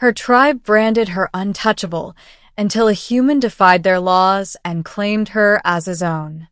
Her tribe branded her untouchable until a human defied their laws and claimed her as his own.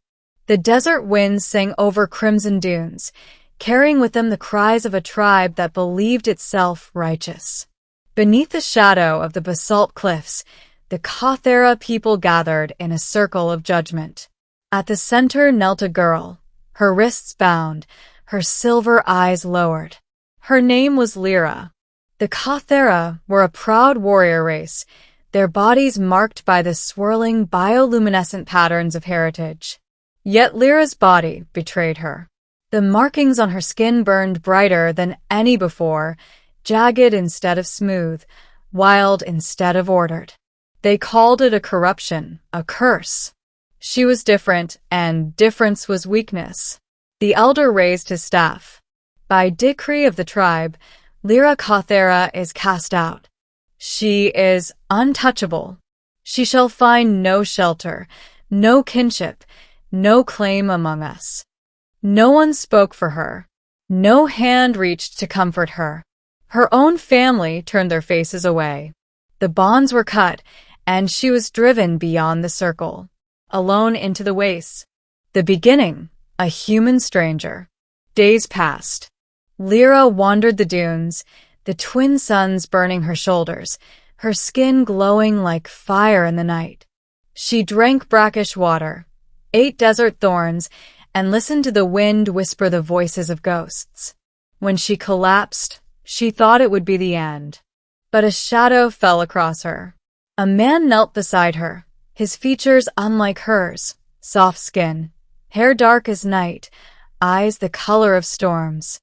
The desert winds sang over crimson dunes, carrying with them the cries of a tribe that believed itself righteous. Beneath the shadow of the basalt cliffs, the Kothera people gathered in a circle of judgment. At the center knelt a girl, her wrists bound, her silver eyes lowered. Her name was Lyra. The Kothera were a proud warrior race, their bodies marked by the swirling bioluminescent patterns of heritage. Yet Lyra's body betrayed her. The markings on her skin burned brighter than any before, jagged instead of smooth, wild instead of ordered. They called it a corruption, a curse. She was different, and difference was weakness. The elder raised his staff. By decree of the tribe, Lyra Kothera is cast out. She is untouchable. She shall find no shelter, no kinship, no claim among us. No one spoke for her. No hand reached to comfort her. Her own family turned their faces away. The bonds were cut, and she was driven beyond the circle, alone into the wastes. The beginning, a human stranger. Days passed. Lyra wandered the dunes, the twin suns burning her shoulders, her skin glowing like fire in the night. She drank brackish water, ate desert thorns, and listened to the wind whisper the voices of ghosts. When she collapsed, she thought it would be the end. But a shadow fell across her. A man knelt beside her, his features unlike hers, soft skin, hair dark as night, eyes the color of storms.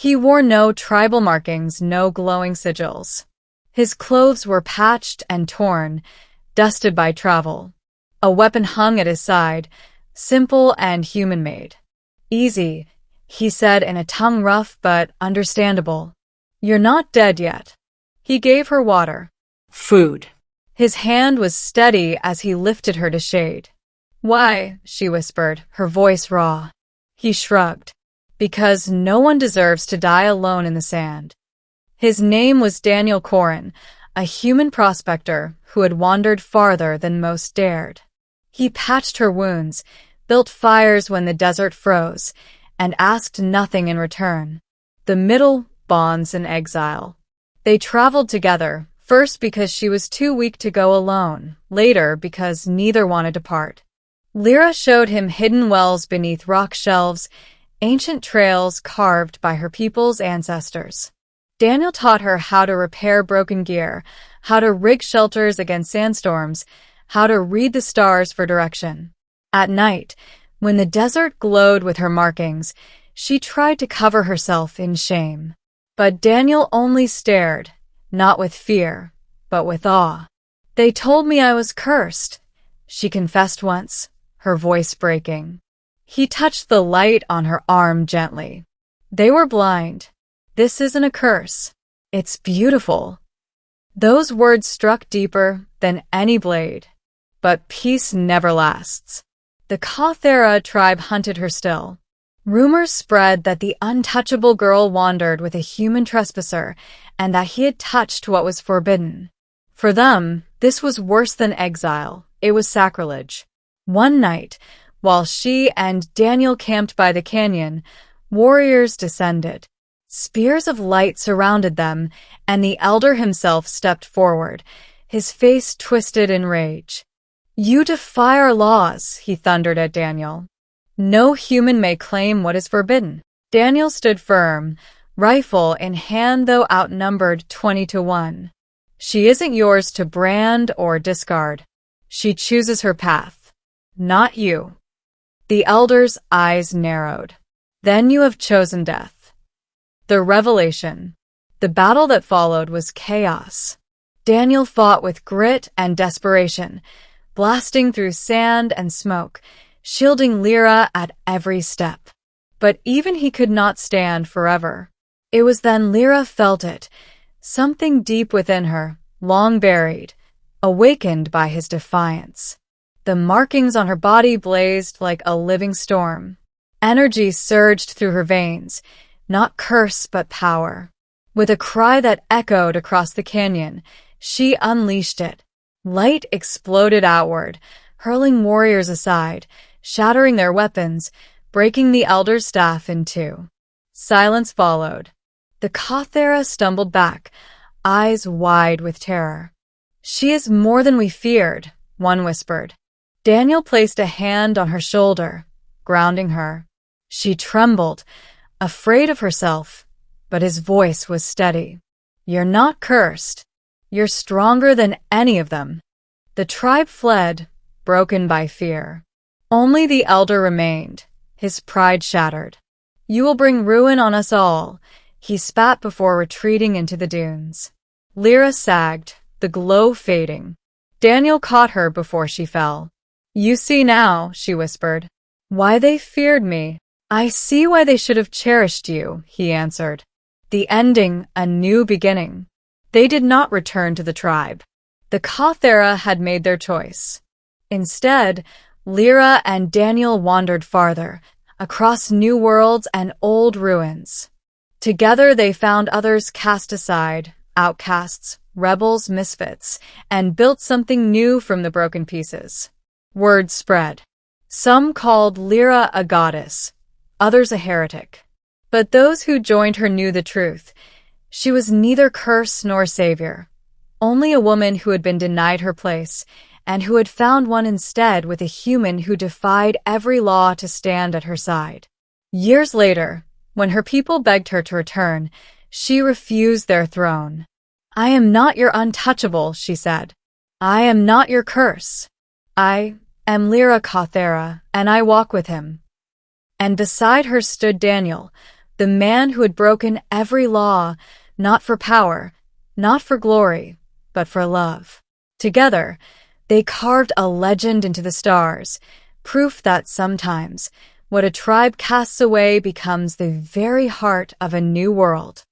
He wore no tribal markings, no glowing sigils. His clothes were patched and torn, dusted by travel. A weapon hung at his side, simple and human-made. "Easy," he said in a tongue rough but understandable. "You're not dead yet." He gave her water. Food. His hand was steady as he lifted her to shade. "Why?" she whispered, her voice raw. He shrugged. "Because no one deserves to die alone in the sand." His name was Daniel Corin, a human prospector who had wandered farther than most dared. He patched her wounds, built fires when the desert froze, and asked nothing in return. The middle bonds in exile. They traveled together, first because she was too weak to go alone, later because neither wanted to part. Lyra showed him hidden wells beneath rock shelves, ancient trails carved by her people's ancestors. Daniel taught her how to repair broken gear, how to rig shelters against sandstorms, how to read the stars for direction. At night, when the desert glowed with her markings, she tried to cover herself in shame. But Daniel only stared, not with fear, but with awe. "They told me I was cursed," she confessed once, her voice breaking. He touched the light on her arm gently. "They were blind. This isn't a curse. It's beautiful." Those words struck deeper than any blade. But peace never lasts. The Kothera tribe hunted her still. Rumors spread that the untouchable girl wandered with a human trespasser and that he had touched what was forbidden. For them, this was worse than exile. It was sacrilege. One night, while she and Daniel camped by the canyon, warriors descended. Spears of light surrounded them, and the elder himself stepped forward, his face twisted in rage. "You defy our laws," he thundered at Daniel. "No human may claim what is forbidden." Daniel stood firm, rifle in hand though outnumbered 20-1. "She isn't yours to brand or discard. She chooses her path. Not you." The elder's eyes narrowed. "Then you have chosen death." The revelation. The battle that followed was chaos. Daniel fought with grit and desperation, blasting through sand and smoke, shielding Lyra at every step. But even he could not stand forever. It was then Lyra felt it, something deep within her, long buried, awakened by his defiance. The markings on her body blazed like a living storm. Energy surged through her veins, not curse but power. With a cry that echoed across the canyon, she unleashed it. Light exploded outward, hurling warriors aside, shattering their weapons, breaking the elder's staff in two. Silence followed. The Kothera stumbled back, eyes wide with terror. "She is more than we feared," one whispered. Daniel placed a hand on her shoulder, grounding her. She trembled, afraid of herself, but his voice was steady. "You're not cursed. You're stronger than any of them." The tribe fled, broken by fear. Only the elder remained, his pride shattered. "You will bring ruin on us all," he spat before retreating into the dunes. Lyra sagged, the glow fading. Daniel caught her before she fell. "You see now," she whispered, "why they feared me." "I see why they should have cherished you," he answered. The ending, a new beginning. They did not return to the tribe. The Kothera had made their choice. Instead, Lyra and Daniel wandered farther, across new worlds and old ruins. Together they found others cast aside, outcasts, rebels, misfits, and built something new from the broken pieces. Word spread. Some called Lyra a goddess, others a heretic. But those who joined her knew the truth. She was neither curse nor savior, only a woman who had been denied her place, and who had found one instead with a human who defied every law to stand at her side. Years later, when her people begged her to return, she refused their throne. "I am not your untouchable," she said. "I am not your curse. I am Lyra Kothera, and I walk with him." And beside her stood Daniel, the man who had broken every law, not for power, not for glory, but for love. Together, they carved a legend into the stars, proof that sometimes what a tribe casts away becomes the very heart of a new world.